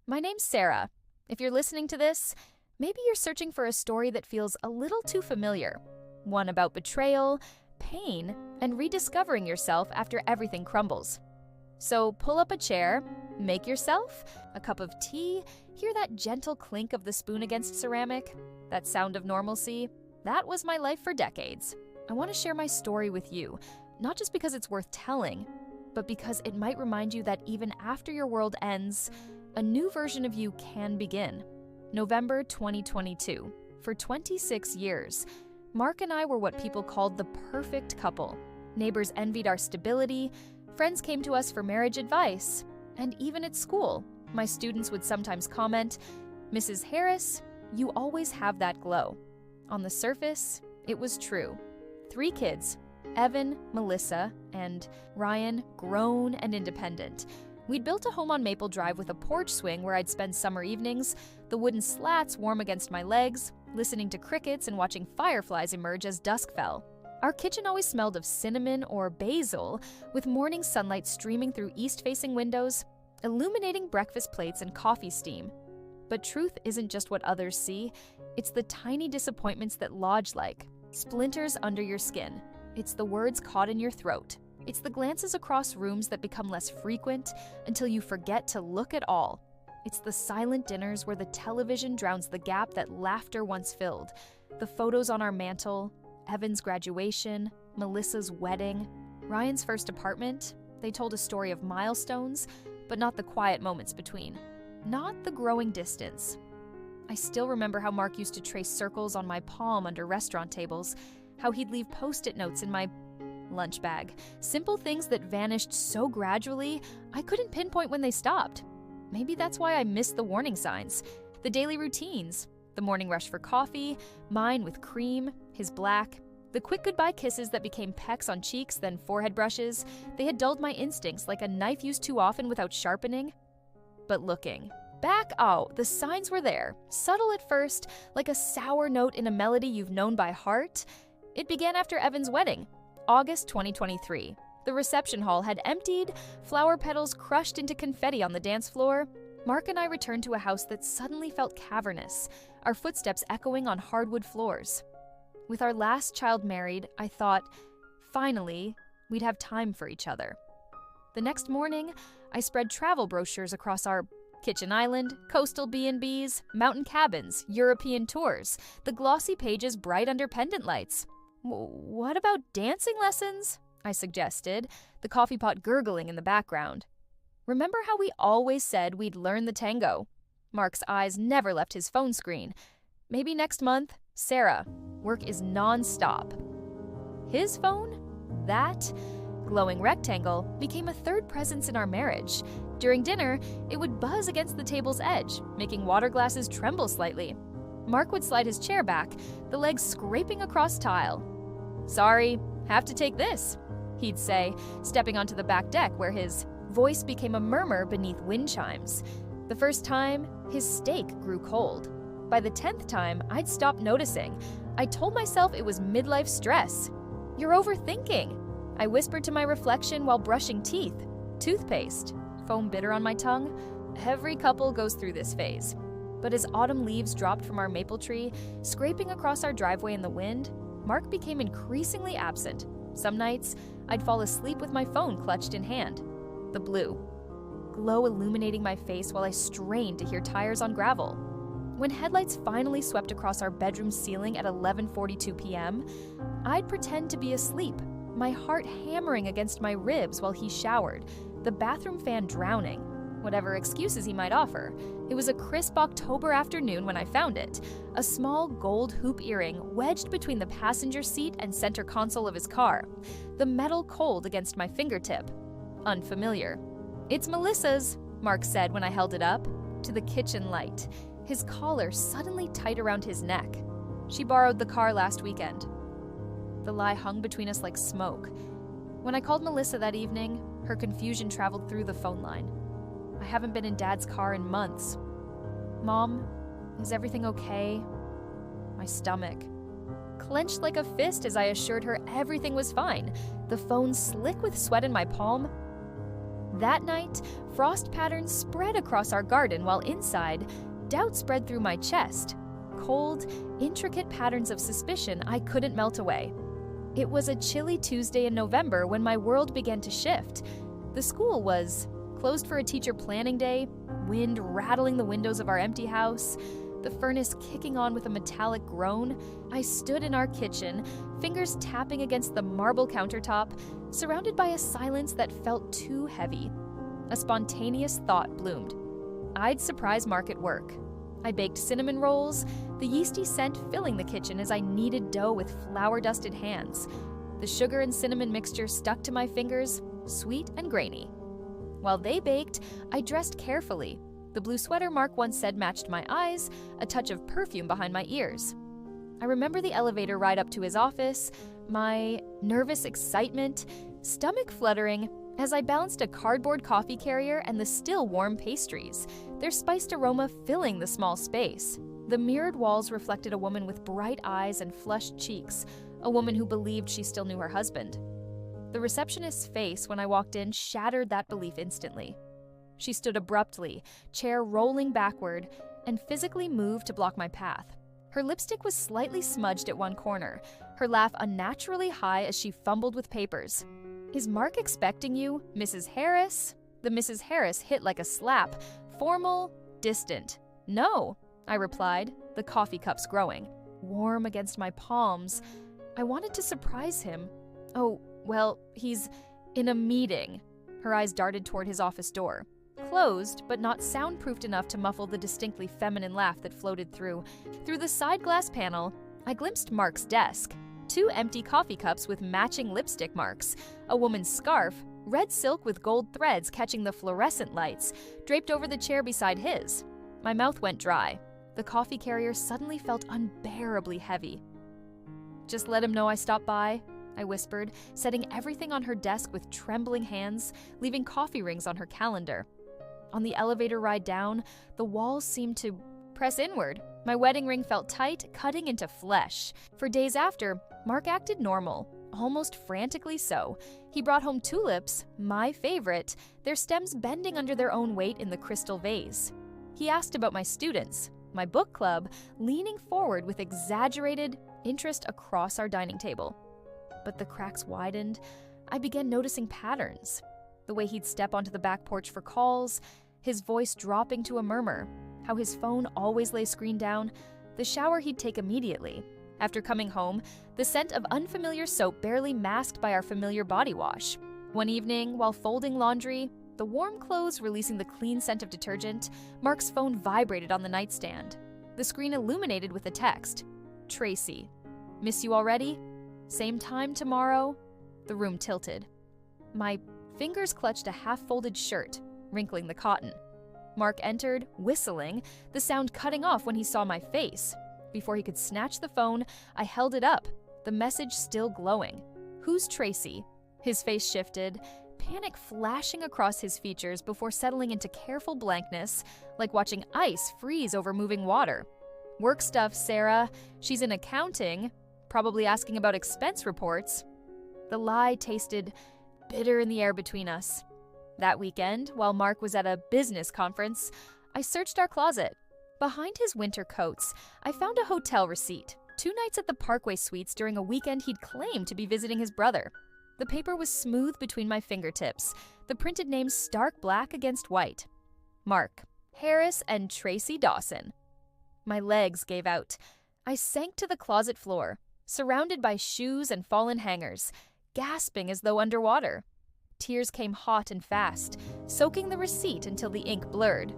My name's Sarah. If you're listening to this, maybe you're searching for a story that feels a little too familiar. One about betrayal, pain, and rediscovering yourself after everything crumbles. So pull up a chair, make yourself a cup of tea, hear that gentle clink of the spoon against ceramic, that sound of normalcy. That was my life for decades. I want to share my story with you, not just because it's worth telling, but because it might remind you that even after your world ends, a new version of you can begin. November 2022. For 26 years, Mark and I were what people called the perfect couple. Neighbors envied our stability, friends came to us for marriage advice, and even at school, my students would sometimes comment, "Mrs. Harris, you always have that glow." On the surface, it was true. 3 kids, Evan, Melissa, and Ryan, grown and independent. We'd built a home on Maple Drive with a porch swing where I'd spend summer evenings, the wooden slats warm against my legs, listening to crickets and watching fireflies emerge as dusk fell. Our kitchen always smelled of cinnamon or basil, with morning sunlight streaming through east-facing windows, illuminating breakfast plates and coffee steam. But truth isn't just what others see, it's the tiny disappointments that lodge like splinters under your skin. It's the words caught in your throat. It's the glances across rooms that become less frequent until you forget to look at all. It's the silent dinners where the television drowns the gap that laughter once filled. The photos on our mantle, Evan's graduation, Melissa's wedding, Ryan's first apartment. They told a story of milestones, but not the quiet moments between. Not the growing distance. I still remember how Mark used to trace circles on my palm under restaurant tables, how he'd leave Post-it notes in my lunch bag. Simple things that vanished so gradually, I couldn't pinpoint when they stopped. Maybe that's why I missed the warning signs, the daily routines, the morning rush for coffee, mine with cream, his black, the quick goodbye kisses that became pecks on cheeks, then forehead brushes. They had dulled my instincts like a knife used too often without sharpening. But looking back, the signs were there, subtle at first, like a sour note in a melody you've known by heart. It began after Evan's wedding, August 2023. The reception hall had emptied, flower petals crushed into confetti on the dance floor. Mark and I returned to a house that suddenly felt cavernous, our footsteps echoing on hardwood floors. With our last child married, I thought, finally, we'd have time for each other. The next morning, I spread travel brochures across our kitchen island, coastal B&Bs, mountain cabins, European tours, the glossy pages bright under pendant lights. "What about dancing lessons?" I suggested, the coffee pot gurgling in the background. "Remember how we always said we'd learn the tango?" Mark's eyes never left his phone screen. "Maybe next month, Sarah. Work is non-stop." His phone? That glowing rectangle became a third presence in our marriage. During dinner, it would buzz against the table's edge, making water glasses tremble slightly. Mark would slide his chair back, the legs scraping across tile. "Sorry, have to take this," he'd say, stepping onto the back deck where his voice became a murmur beneath wind chimes. The first time, his steak grew cold. By the 10th time, I'd stopped noticing. I told myself it was midlife stress. "You're overthinking," I whispered to my reflection while brushing teeth. Toothpaste, foam bitter on my tongue. Every couple goes through this phase. But as autumn leaves dropped from our maple tree, scraping across our driveway in the wind, Mark became increasingly absent. Some nights, I'd fall asleep with my phone clutched in hand. The blue glow illuminating my face while I strained to hear tires on gravel. When headlights finally swept across our bedroom ceiling at 11:42 p.m., I'd pretend to be asleep, my heart hammering against my ribs while he showered, the bathroom fan drowning. Whatever excuses he might offer. It was a crisp October afternoon when I found it, a small gold hoop earring wedged between the passenger seat and center console of his car, the metal cold against my fingertip. Unfamiliar. "It's Melissa's," Mark said when I held it up, to the kitchen light, his collar suddenly tight around his neck. "She borrowed the car last weekend." The lie hung between us like smoke. When I called Melissa that evening, her confusion traveled through the phone line. "I haven't been in Dad's car in months. Mom, is everything okay?" My stomach clenched like a fist as I assured her everything was fine, the phone slick with sweat in my palm. That night, frost patterns spread across our garden while inside, doubt spread through my chest. Cold, intricate patterns of suspicion I couldn't melt away. It was a chilly Tuesday in November when my world began to shift. The school was closed for a teacher planning day, wind rattling the windows of our empty house, the furnace kicking on with a metallic groan. I stood in our kitchen, fingers tapping against the marble countertop, surrounded by a silence that felt too heavy. A spontaneous thought bloomed. I'd surprise Mark at work. I baked cinnamon rolls, the yeasty scent filling the kitchen as I kneaded dough with flour-dusted hands. The sugar and cinnamon mixture stuck to my fingers, sweet and grainy. While they baked, I dressed carefully. The blue sweater Mark once said matched my eyes, a touch of perfume behind my ears. I remember the elevator ride up to his office, my nervous excitement, stomach fluttering as I balanced a cardboard coffee carrier and the still warm pastries, their spiced aroma filling the small space. The mirrored walls reflected a woman with bright eyes and flushed cheeks, a woman who believed she still knew her husband. The receptionist's face when I walked in shattered that belief instantly. She stood abruptly, chair rolling backward, and physically moved to block my path. Her lipstick was slightly smudged at one corner, her laugh unnaturally high as she fumbled with papers. "Is Mark expecting you, Mrs. Harris?" The Mrs. Harris hit like a slap, formal, distant. "No," I replied, the coffee cups growing, warm against my palms. I wanted to surprise him. "Oh, well, he's in a meeting." Her eyes darted toward his office door. Closed, but not soundproofed enough to muffle the distinctly feminine laugh that floated through. Through the side glass panel, I glimpsed Mark's desk. 2 empty coffee cups with matching lipstick marks, a woman's scarf, red silk with gold threads catching the fluorescent lights, draped over the chair beside his. My mouth went dry. The coffee carrier suddenly felt unbearably heavy. "Just let him know I stopped by," I whispered, setting everything on her desk with trembling hands, leaving coffee rings on her calendar. On the elevator ride down, the walls seemed to press inward. My wedding ring felt tight, cutting into flesh. For days after, Mark acted normal, almost frantically so. He brought home tulips, my favorite, their stems bending under their own weight in the crystal vase. He asked about my students, my book club, leaning forward with exaggerated interest across our dining table. But the cracks widened. I began noticing patterns. The way he'd step onto the back porch for calls, his voice dropping to a murmur, how his phone always lay screen down, the shower he'd take immediately. After coming home, the scent of unfamiliar soap barely masked by our familiar body wash. One evening, while folding laundry, the warm clothes releasing the clean scent of detergent, Mark's phone vibrated on the nightstand. The screen illuminated with a text. "Tracy. Miss you already? Same time tomorrow?" The room tilted. My fingers clutched a half-folded shirt, wrinkling the cotton. Mark entered, whistling, the sound cutting off when he saw my face. Before he could snatch the phone, I held it up, the message still glowing. "Who's Tracy?" His face shifted, panic flashing across his features before settling into careful blankness, like watching ice freeze over moving water. "Work stuff, Sarah. She's in accounting, probably asking about expense reports." The lie tasted bitter in the air between us. That weekend, while Mark was at a business conference, I searched our closet. Behind his winter coats, I found a hotel receipt, 2 nights at the Parkway Suites during a weekend he'd claimed to be visiting his brother. The paper was smooth between my fingertips, the printed names stark black against white. Mark, Harris, and Tracy Dawson. My legs gave out. I sank to the closet floor, surrounded by shoes and fallen hangers, gasping as though underwater. Tears came hot and fast, soaking the receipt until the ink blurred.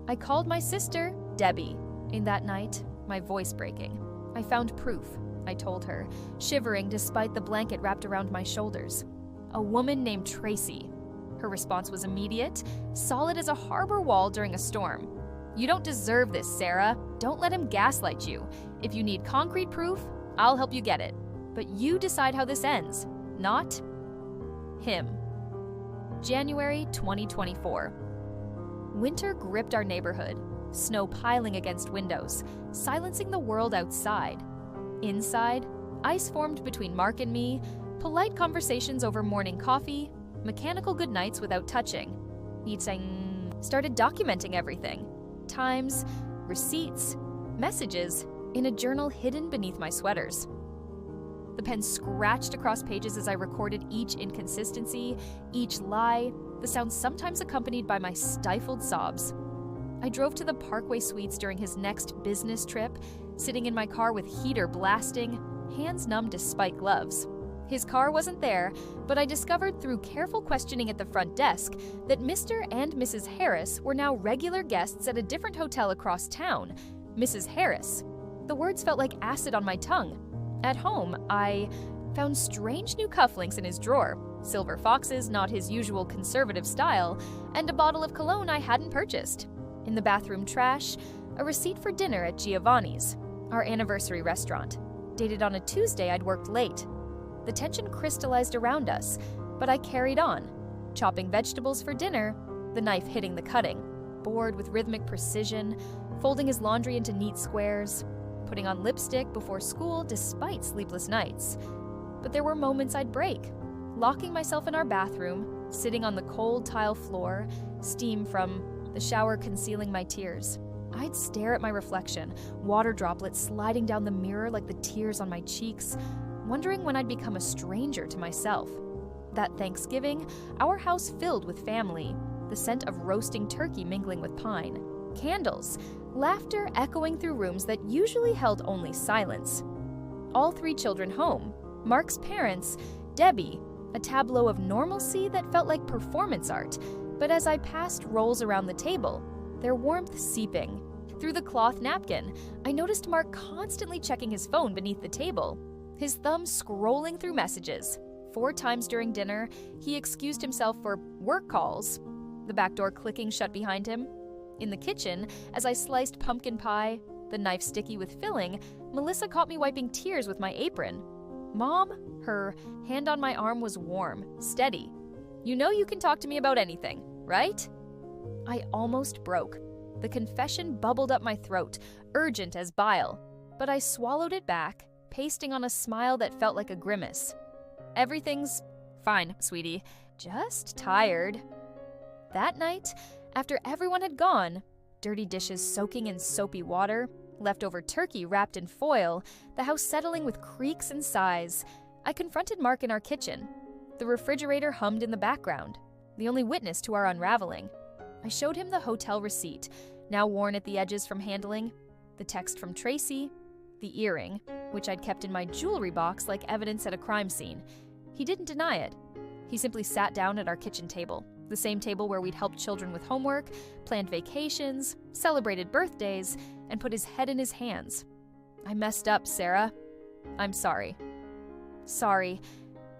I called my sister, Debbie. In that night, my voice breaking. "I found proof," I told her, shivering despite the blanket wrapped around my shoulders. "A woman named Tracy." Her response was immediate, solid as a harbor wall during a storm. "You don't deserve this, Sarah. Don't let him gaslight you. If you need concrete proof, I'll help you get it. But you decide how this ends, not him." January 2024. Winter gripped our neighborhood, snow piling against windows, silencing the world outside. Inside, ice formed between Mark and me, polite conversations over morning coffee, mechanical goodnights without touching. eating, started documenting everything. Times, receipts, messages, in a journal hidden beneath my sweaters. The pen scratched across pages as I recorded each inconsistency, each lie, the sounds sometimes accompanied by my stifled sobs. I drove to the Parkway Suites during his next business trip, sitting in my car with heater blasting, hands numb despite gloves. His car wasn't there, but I discovered through careful questioning at the front desk that Mr. and Mrs. Harris were now regular guests at a different hotel across town. Mrs. Harris. The words felt like acid on my tongue. At home, I found strange new cufflinks in his drawer, silver foxes, not his usual conservative style, and a bottle of cologne I hadn't purchased. In the bathroom trash, a receipt for dinner at Giovanni's, our anniversary restaurant. Dated on a Tuesday, I'd worked late. The tension crystallized around us, but I carried on, chopping vegetables for dinner, the knife hitting the cutting, bored with rhythmic precision, folding his laundry into neat squares, putting on lipstick before school despite sleepless nights. But there were moments I'd break, locking myself in our bathroom, sitting on the cold tile floor, steam from the shower concealing my tears. I'd stare at my reflection, water droplets sliding down the mirror like the tears on my cheeks, wondering when I'd become a stranger to myself. That Thanksgiving, our house filled with family, the scent of roasting turkey mingling with pine, candles, laughter echoing through rooms that usually held only silence. All three children home, Mark's parents, Debbie, a tableau of normalcy that felt like performance art, but as I passed rolls around the table, their warmth seeping. Through the cloth napkin, I noticed Mark constantly checking his phone beneath the table, his thumb scrolling through messages. 4 times during dinner, he excused himself for work calls, the back door clicking shut behind him. In the kitchen, as I sliced pumpkin pie, the knife sticky with filling, Melissa caught me wiping tears with my apron. Mom, her hand on my arm was warm, steady. You know you can talk to me about anything, right? I almost broke. The confession bubbled up my throat, urgent as bile, but I swallowed it back, pasting on a smile that felt like a grimace. Everything's fine, sweetie. Just tired. That night, after everyone had gone, dirty dishes soaking in soapy water, leftover turkey wrapped in foil, the house settling with creaks and sighs, I confronted Mark in our kitchen. The refrigerator hummed in the background, the only witness to our unraveling. I showed him the hotel receipt, now worn at the edges from handling, the text from Tracy, the earring, which I'd kept in my jewelry box like evidence at a crime scene. He didn't deny it. He simply sat down at our kitchen table, the same table where we'd helped children with homework, planned vacations, celebrated birthdays, and put his head in his hands. I messed up, Sarah. I'm sorry. Sorry.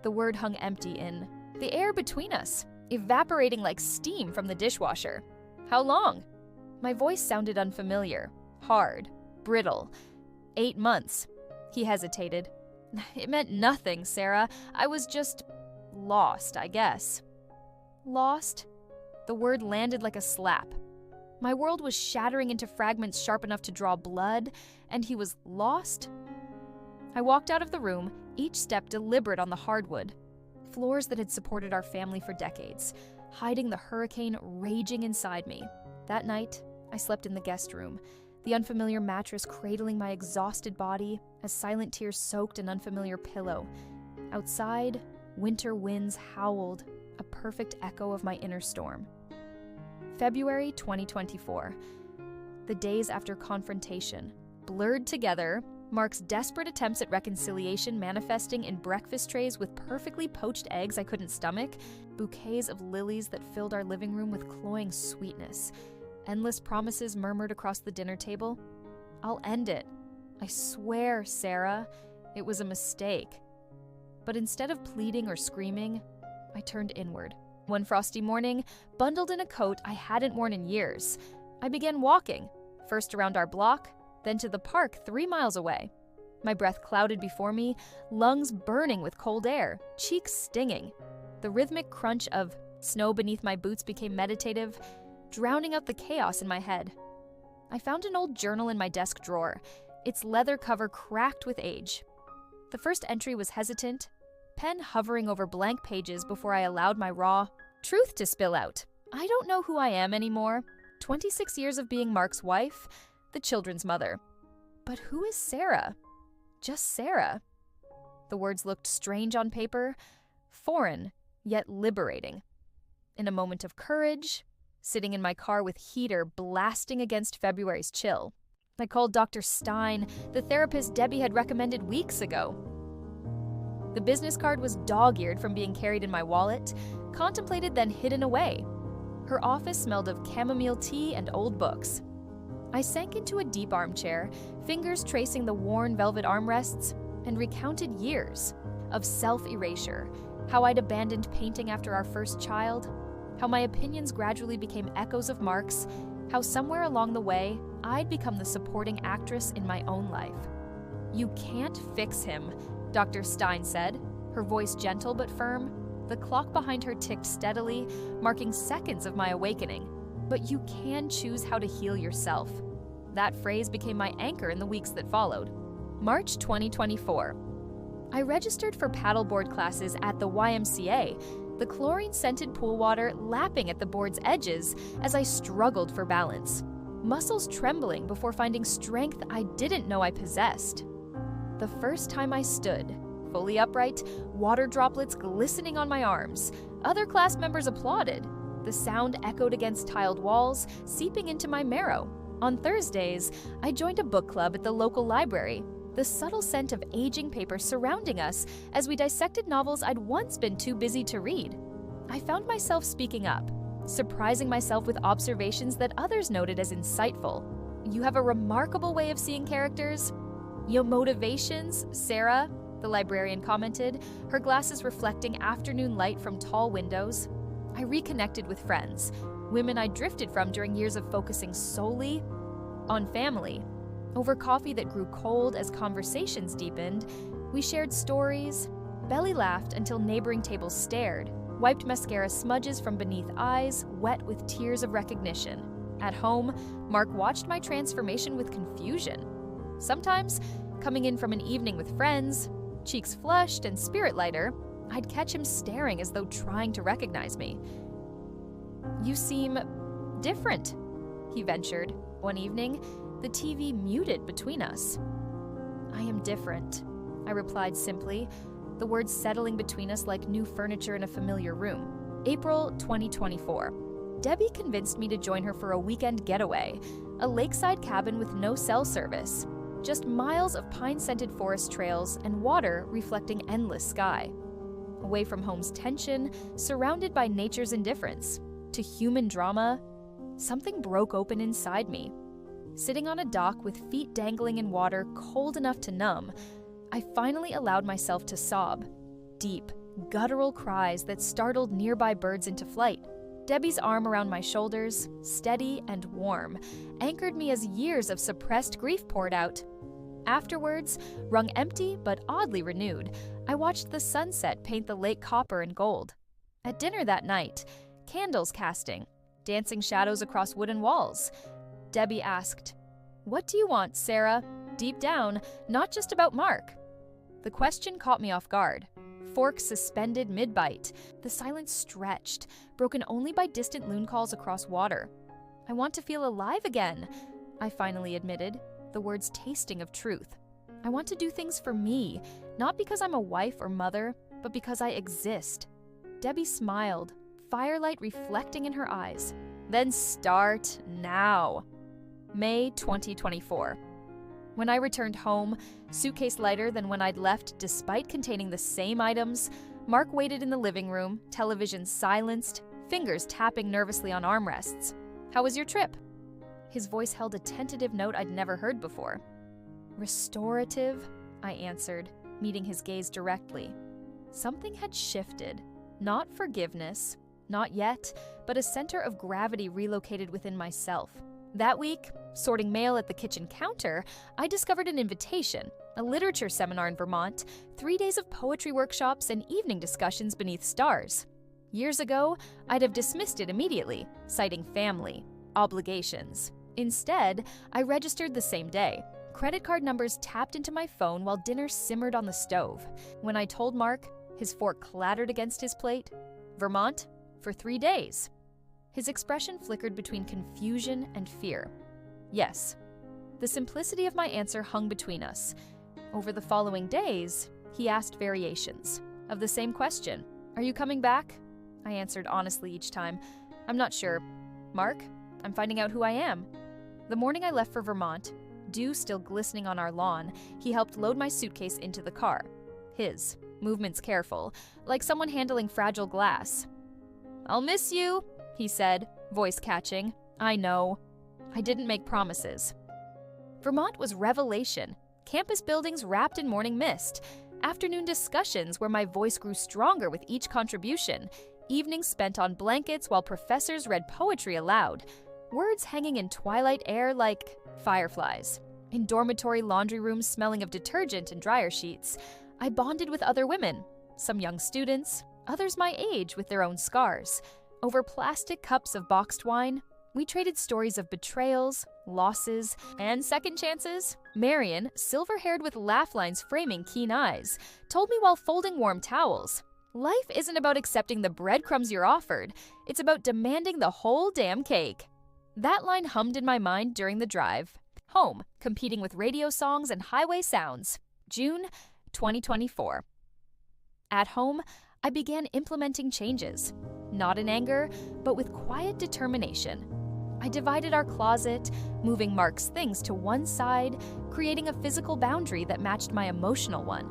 The word hung empty in the air between us, evaporating like steam from the dishwasher. How long? My voice sounded unfamiliar, hard, brittle. 8 months. He hesitated. It meant nothing, Sarah. I was just lost, I guess. Lost? The word landed like a slap. My world was shattering into fragments sharp enough to draw blood, and he was lost? I walked out of the room, each step deliberate on the hardwood. Floors that had supported our family for decades, hiding the hurricane raging inside me. That night, I slept in the guest room, the unfamiliar mattress cradling my exhausted body as silent tears soaked an unfamiliar pillow. Outside, winter winds howled, a perfect echo of my inner storm. February 2024. The days after confrontation. Blurred together, Mark's desperate attempts at reconciliation manifesting in breakfast trays with perfectly poached eggs I couldn't stomach, bouquets of lilies that filled our living room with cloying sweetness, endless promises murmured across the dinner table. I'll end it. I swear, Sarah, it was a mistake. But instead of pleading or screaming, I turned inward. One frosty morning, bundled in a coat I hadn't worn in years, I began walking, first around our block, then to the park 3 miles away. My breath clouded before me, lungs burning with cold air, cheeks stinging. The rhythmic crunch of snow beneath my boots became meditative, drowning out the chaos in my head. I found an old journal in my desk drawer, its leather cover cracked with age. The first entry was hesitant, pen hovering over blank pages before I allowed my raw truth to spill out. I don't know who I am anymore. 26 years of being Mark's wife, the children's mother. But who is Sarah? Just Sarah. The words looked strange on paper, foreign, yet liberating. In a moment of courage, sitting in my car with heater blasting against February's chill, I called Dr. Stein, the therapist Debbie had recommended weeks ago. The business card was dog-eared from being carried in my wallet, contemplated then hidden away. Her office smelled of chamomile tea and old books. I sank into a deep armchair, fingers tracing the worn velvet armrests, and recounted years of self-erasure, how I'd abandoned painting after our first child, how my opinions gradually became echoes of Mark's, how somewhere along the way, I'd become the supporting actress in my own life. "You can't fix him," Dr. Stein said, her voice gentle but firm. The clock behind her ticked steadily, marking seconds of my awakening. "But you can choose how to heal yourself." That phrase became my anchor in the weeks that followed. March 2024. I registered for paddleboard classes at the YMCA, the chlorine-scented pool water lapping at the board's edges as I struggled for balance, muscles trembling before finding strength I didn't know I possessed. The first time I stood, fully upright, water droplets glistening on my arms, other class members applauded. The sound echoed against tiled walls, seeping into my marrow. On Thursdays, I joined a book club at the local library, the subtle scent of aging paper surrounding us as we dissected novels I'd once been too busy to read. I found myself speaking up, surprising myself with observations that others noted as insightful. "You have a remarkable way of seeing characters." "Your motivations, Sarah," the librarian commented, her glasses reflecting afternoon light from tall windows. I reconnected with friends, women I drifted from during years of focusing solely on family. Over coffee that grew cold as conversations deepened, we shared stories, belly laughed until neighboring tables stared, wiped mascara smudges from beneath eyes, wet with tears of recognition. At home, Mark watched my transformation with confusion. Sometimes, coming in from an evening with friends, cheeks flushed and spirit lighter, I'd catch him staring as though trying to recognize me. "You seem different," he ventured. One evening, the TV muted between us. "I am different," I replied simply, the words settling between us like new furniture in a familiar room. April 2024. Debbie convinced me to join her for a weekend getaway, a lakeside cabin with no cell service, just miles of pine-scented forest trails and water reflecting endless sky. Away from home's tension, surrounded by nature's indifference, to human drama, something broke open inside me. Sitting on a dock with feet dangling in water cold enough to numb, I finally allowed myself to sob. Deep, guttural cries that startled nearby birds into flight. Debbie's arm around my shoulders, steady and warm, anchored me as years of suppressed grief poured out. Afterwards, wrung empty but oddly renewed, I watched the sunset paint the lake copper and gold. At dinner that night, candles casting, dancing shadows across wooden walls. Debbie asked, "What do you want, Sarah?" Deep down, not just about Mark. The question caught me off guard. Fork suspended mid-bite, the silence stretched, broken only by distant loon calls across water. "I want to feel alive again," I finally admitted, the words tasting of truth. "I want to do things for me, not because I'm a wife or mother, but because I exist." Debbie smiled, firelight reflecting in her eyes. "Then start now." May 2024. When I returned home, suitcase lighter than when I'd left despite containing the same items, Mark waited in the living room, television silenced, fingers tapping nervously on armrests. "How was your trip?" His voice held a tentative note I'd never heard before. "Restorative," I answered, meeting his gaze directly. Something had shifted. Not forgiveness, not yet, but a center of gravity relocated within myself. That week, sorting mail at the kitchen counter, I discovered an invitation, a literature seminar in Vermont, 3 days of poetry workshops and evening discussions beneath stars. Years ago, I'd have dismissed it immediately, citing family, obligations. Instead, I registered the same day. Credit card numbers tapped into my phone while dinner simmered on the stove. When I told Mark, his fork clattered against his plate. Vermont for 3 days. His expression flickered between confusion and fear. Yes. The simplicity of my answer hung between us. Over the following days, he asked variations of the same question. Are you coming back? I answered honestly each time. I'm not sure. Mark, I'm finding out who I am. The morning I left for Vermont, dew still glistening on our lawn, he helped load my suitcase into the car. His, movements careful, like someone handling fragile glass. I'll miss you, he said, voice catching. I know. I didn't make promises. Vermont was revelation. Campus buildings wrapped in morning mist. Afternoon discussions where my voice grew stronger with each contribution. Evenings spent on blankets while professors read poetry aloud. Words hanging in twilight air like fireflies. In dormitory laundry rooms smelling of detergent and dryer sheets, I bonded with other women, some young students, others my age with their own scars. Over plastic cups of boxed wine, we traded stories of betrayals, losses, and second chances. Marion, silver-haired with laugh lines framing keen eyes, told me while folding warm towels, life isn't about accepting the breadcrumbs you're offered, it's about demanding the whole damn cake. That line hummed in my mind during the drive. Home, competing with radio songs and highway sounds. June 2024. At home, I began implementing changes. Not in anger, but with quiet determination. I divided our closet, moving Mark's things to one side, creating a physical boundary that matched my emotional one.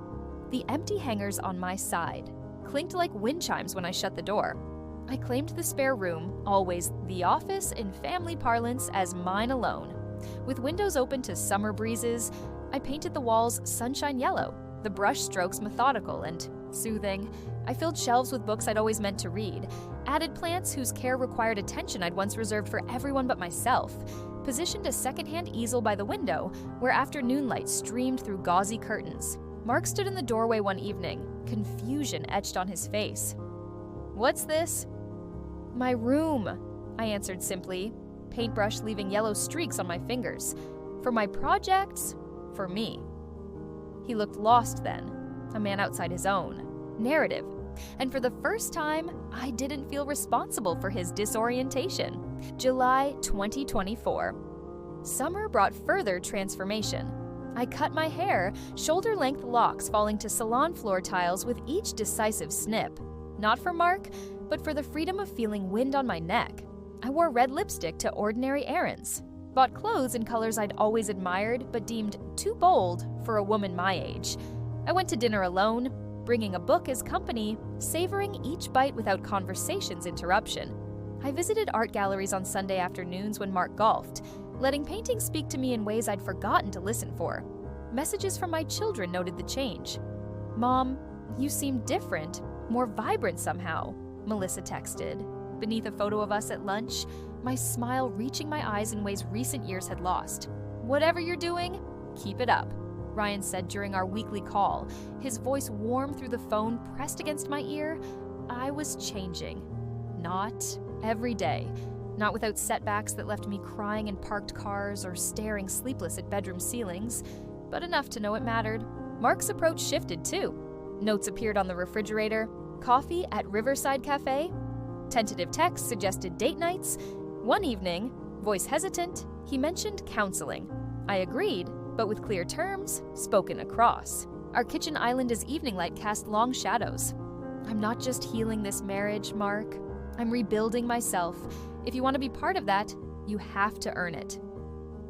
The empty hangers on my side clinked like wind chimes when I shut the door. I claimed the spare room, always the office in family parlance, as mine alone. With windows open to summer breezes, I painted the walls sunshine yellow, the brush strokes methodical and soothing. I filled shelves with books I'd always meant to read, added plants whose care required attention I'd once reserved for everyone but myself, positioned a secondhand easel by the window where afternoon light streamed through gauzy curtains. Mark stood in the doorway one evening, confusion etched on his face. What's this? My room, I answered simply, paintbrush leaving yellow streaks on my fingers. For my projects, for me. He looked lost then, a man outside his own narrative. And for the first time, I didn't feel responsible for his disorientation. July 2024. Summer brought further transformation. I cut my hair, shoulder-length locks falling to salon floor tiles with each decisive snip. Not for Mark, but for the freedom of feeling wind on my neck. I wore red lipstick to ordinary errands. Bought clothes in colors I'd always admired but deemed too bold for a woman my age. I went to dinner alone, bringing a book as company, savoring each bite without conversation's interruption. I visited art galleries on Sunday afternoons when Mark golfed, letting painting speak to me in ways I'd forgotten to listen for. Messages from my children noted the change. Mom, you seem different, more vibrant somehow, Melissa texted. Beneath a photo of us at lunch, my smile reaching my eyes in ways recent years had lost. Whatever you're doing, keep it up, Ryan said during our weekly call, his voice warm through the phone pressed against my ear. I was changing. Not every day. Not without setbacks that left me crying in parked cars or staring sleepless at bedroom ceilings, but enough to know it mattered. Mark's approach shifted too. Notes appeared on the refrigerator. Coffee at Riverside Cafe. Tentative texts suggested date nights. One evening, voice hesitant, he mentioned counseling. I agreed, but with clear terms, spoken across. Our kitchen island as evening light cast long shadows. I'm not just healing this marriage, Mark. I'm rebuilding myself. If you want to be part of that, you have to earn it.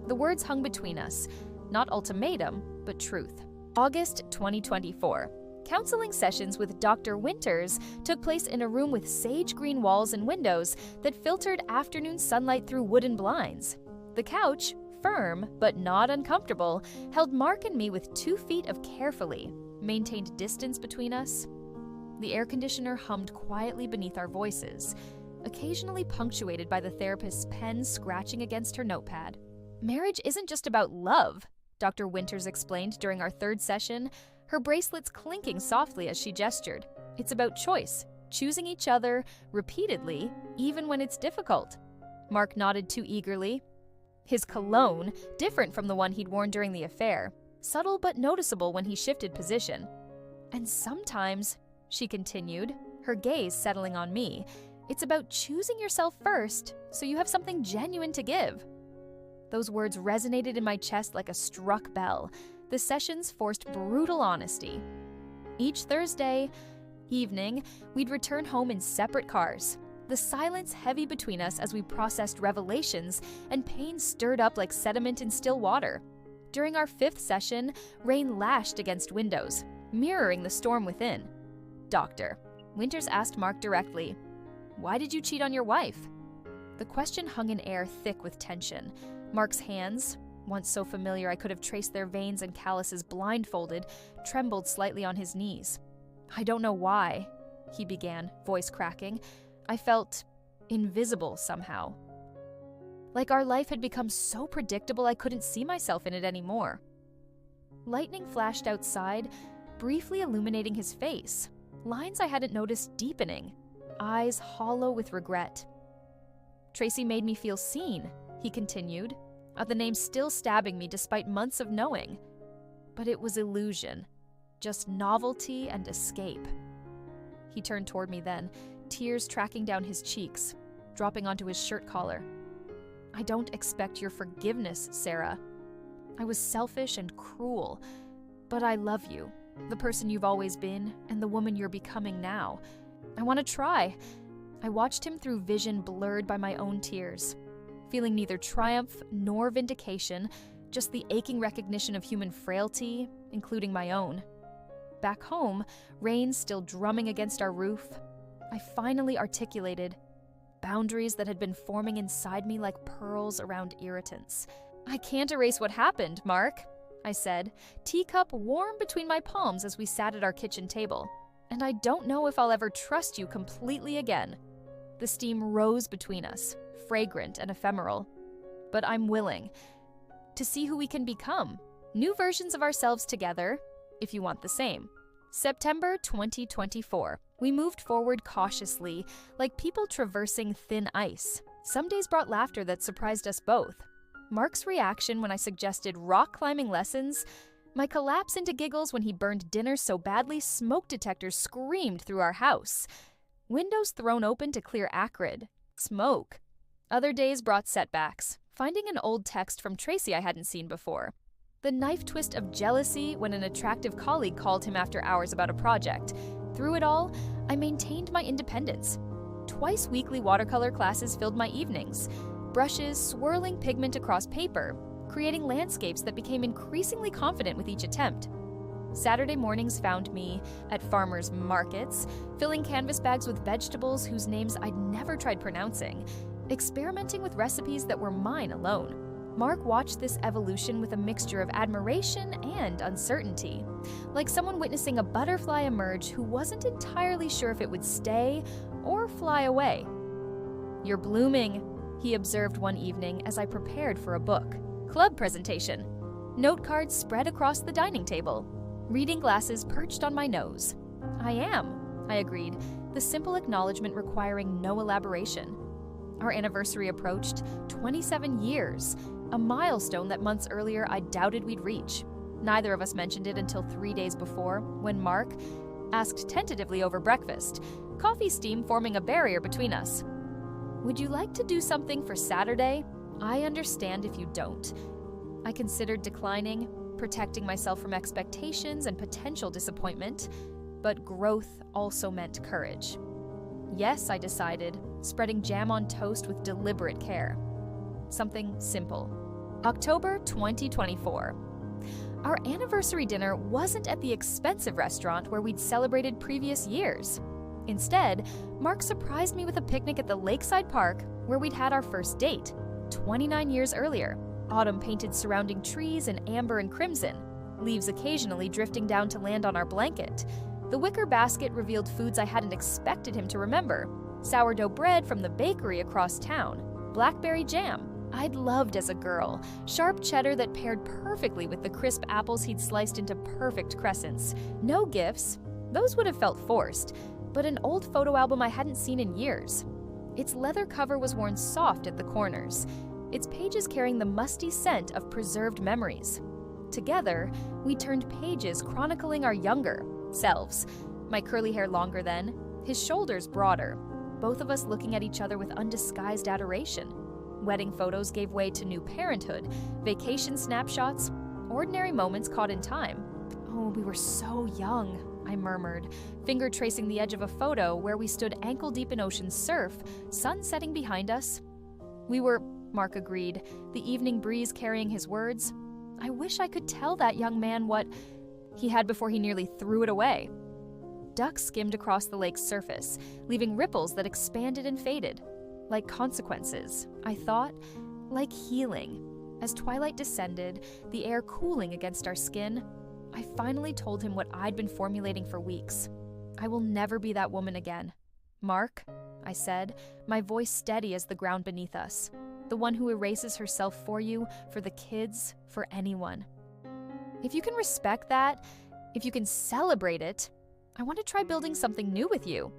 The words hung between us, not ultimatum, but truth. August 2024. Counseling sessions with Dr. Winters took place in a room with sage green walls and windows that filtered afternoon sunlight through wooden blinds. The couch, firm but not uncomfortable, held Mark and me with 2 feet of carefully maintained distance between us. The air conditioner hummed quietly beneath our voices, occasionally punctuated by the therapist's pen scratching against her notepad. Marriage isn't just about love, Dr. Winters explained during our 3rd session, her bracelets clinking softly as she gestured. It's about choice, choosing each other repeatedly, even when it's difficult. Mark nodded too eagerly. His cologne, different from the one he'd worn during the affair, subtle but noticeable when he shifted position. And sometimes, she continued, her gaze settling on me, It's about choosing yourself first so you have something genuine to give." Those words resonated in my chest like a struck bell. The sessions forced brutal honesty. Each Thursday evening, we'd return home in separate cars, the silence heavy between us as we processed revelations, and pain stirred up like sediment in still water. During our 5th session, rain lashed against windows, mirroring the storm within. "Doctor," Winters asked Mark directly, "why did you cheat on your wife?" The question hung in air thick with tension. Mark's hands, once so familiar I could have traced their veins and calluses blindfolded, trembled slightly on his knees. "I don't know why," he began, voice cracking. I felt invisible somehow. Like our life had become so predictable I couldn't see myself in it anymore. Lightning flashed outside, briefly illuminating his face, lines I hadn't noticed deepening, eyes hollow with regret. "Tracy made me feel seen," he continued, the name still stabbing me despite months of knowing. But it was illusion, just novelty and escape. He turned toward me then, tears tracking down his cheeks, dropping onto his shirt collar. "I don't expect your forgiveness, Sarah. I was selfish and cruel, but I love you, the person you've always been and the woman you're becoming now. I want to try." I watched him through vision blurred by my own tears, feeling neither triumph nor vindication, just the aching recognition of human frailty, including my own. Back home, rain still drumming against our roof, I finally articulated boundaries that had been forming inside me like pearls around irritants. "I can't erase what happened, Mark," I said, teacup warm between my palms as we sat at our kitchen table. "And I don't know if I'll ever trust you completely again." The steam rose between us, fragrant and ephemeral. "But I'm willing to see who we can become, new versions of ourselves together, if you want the same." September 2024. We moved forward cautiously, like people traversing thin ice. Some days brought laughter that surprised us both. Mark's reaction when I suggested rock climbing lessons, my collapse into giggles when he burned dinner so badly smoke detectors screamed through our house. Windows thrown open to clear acrid smoke. Other days brought setbacks, finding an old text from Tracy I hadn't seen before. The knife twist of jealousy when an attractive colleague called him after hours about a project. Through it all, I maintained my independence. Twice weekly watercolor classes filled my evenings, brushes swirling pigment across paper, creating landscapes that became increasingly confident with each attempt. Saturday mornings found me at farmers' markets, filling canvas bags with vegetables whose names I'd never tried pronouncing, experimenting with recipes that were mine alone. Mark watched this evolution with a mixture of admiration and uncertainty, like someone witnessing a butterfly emerge who wasn't entirely sure if it would stay or fly away. "You're blooming," he observed one evening as I prepared for a book club presentation. Note cards spread across the dining table, reading glasses perched on my nose. "I am," I agreed, the simple acknowledgement requiring no elaboration. Our anniversary approached, 27 years, a milestone that months earlier I doubted we'd reach. Neither of us mentioned it until 3 days before, when Mark asked tentatively over breakfast, coffee steam forming a barrier between us. "Would you like to do something for Saturday? I understand if you don't." I considered declining, protecting myself from expectations and potential disappointment, but growth also meant courage. "Yes," I decided, spreading jam on toast with deliberate care. Something simple. October 2024. Our anniversary dinner wasn't at the expensive restaurant where we'd celebrated previous years. Instead, Mark surprised me with a picnic at the lakeside park where we'd had our first date, 29 years earlier. Autumn painted surrounding trees in amber and crimson, leaves occasionally drifting down to land on our blanket. The wicker basket revealed foods I hadn't expected him to remember. Sourdough bread from the bakery across town, blackberry jam I'd loved as a girl, sharp cheddar that paired perfectly with the crisp apples he'd sliced into perfect crescents. No gifts, those would have felt forced, but an old photo album I hadn't seen in years. Its leather cover was worn soft at the corners, its pages carrying the musty scent of preserved memories. Together, we turned pages chronicling our younger selves, my curly hair longer then, his shoulders broader. both of us looking at each other with undisguised adoration. Wedding photos gave way to new parenthood, vacation snapshots, ordinary moments caught in time. Oh, we were so young, I murmured, finger tracing the edge of a photo where we stood ankle-deep in ocean surf, sun setting behind us. We were, Mark agreed, the evening breeze carrying his words. I wish I could tell that young man what he had before he nearly threw it away. Ducks skimmed across the lake's surface, leaving ripples that expanded and faded. Like consequences, I thought, like healing. As twilight descended, the air cooling against our skin, I finally told him what I'd been formulating for weeks. I will never be that woman again. Mark, I said, my voice steady as the ground beneath us. The one who erases herself for you, for the kids, for anyone. If you can respect that, if you can celebrate it, I want to try building something new with you.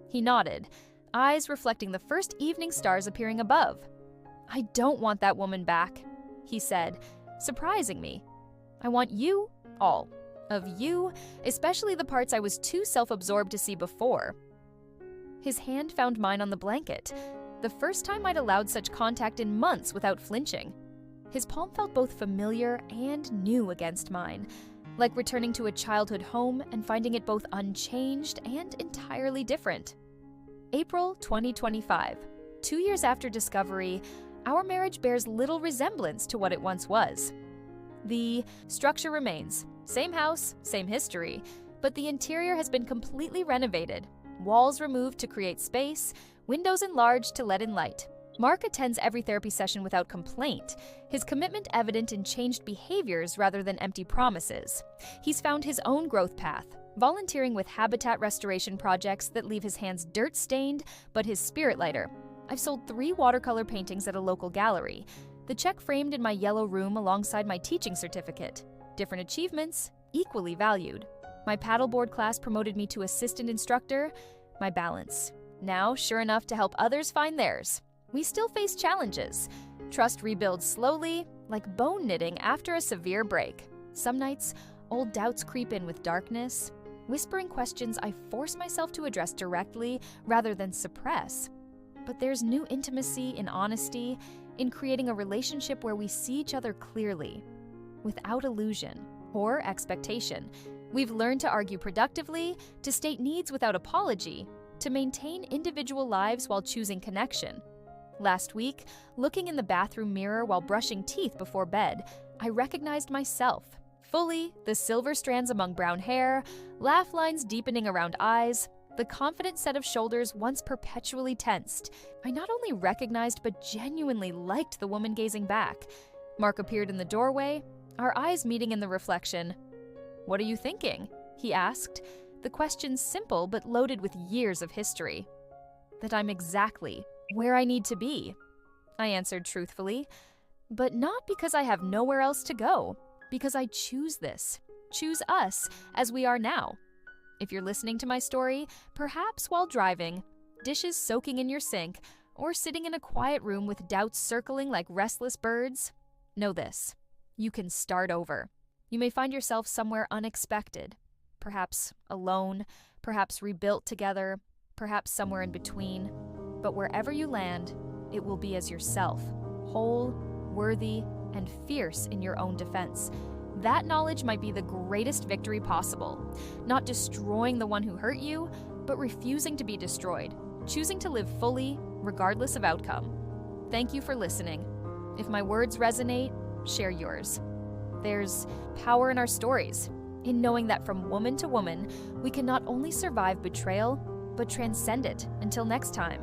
He nodded, eyes reflecting the first evening stars appearing above. I don't want that woman back, he said, surprising me. I want you, all of you, especially the parts I was too self-absorbed to see before. His hand found mine on the blanket, the first time I'd allowed such contact in months without flinching. His palm felt both familiar and new against mine, like returning to a childhood home and finding it both unchanged and entirely different. April 2025. 2 years after discovery, our marriage bears little resemblance to what it once was. The structure remains. Same house, same history, but the interior has been completely renovated. Walls removed to create space, windows enlarged to let in light. Mark attends every therapy session without complaint, his commitment evident in changed behaviors rather than empty promises. He's found his own growth path, volunteering with habitat restoration projects that leave his hands dirt-stained, but his spirit lighter. I've sold 3 watercolor paintings at a local gallery, the check framed in my yellow room alongside my teaching certificate. Different achievements, equally valued. My paddleboard class promoted me to assistant instructor, my balance. Now, sure enough to help others find theirs. We still face challenges. Trust rebuilds slowly, like bone knitting after a severe break. Some nights, old doubts creep in with darkness, whispering questions I force myself to address directly rather than suppress. But there's new intimacy in honesty, in creating a relationship where we see each other clearly, without illusion or expectation. We've learned to argue productively, to state needs without apology, to maintain individual lives while choosing connection. Last week, looking in the bathroom mirror while brushing teeth before bed, I recognized myself. Fully, the silver strands among brown hair, laugh lines deepening around eyes, the confident set of shoulders once perpetually tensed. I not only recognized but genuinely liked the woman gazing back. Mark appeared in the doorway, our eyes meeting in the reflection. "What are you thinking?" he asked, the question simple but loaded with years of history. "That I'm exactly where I need to be," I answered truthfully, but not because I have nowhere else to go, because I choose this, choose us as we are now. If you're listening to my story, perhaps while driving, dishes soaking in your sink, or sitting in a quiet room with doubts circling like restless birds, know this: you can start over. You may find yourself somewhere unexpected, perhaps alone, perhaps rebuilt together, perhaps somewhere in between. But wherever you land, it will be as yourself, whole, worthy, and fierce in your own defense. That knowledge might be the greatest victory possible. Not destroying the one who hurt you, but refusing to be destroyed, choosing to live fully, regardless of outcome. Thank you for listening. If my words resonate, share yours. There's power in our stories, in knowing that from woman to woman, we can not only survive betrayal, but transcend it. Until next time.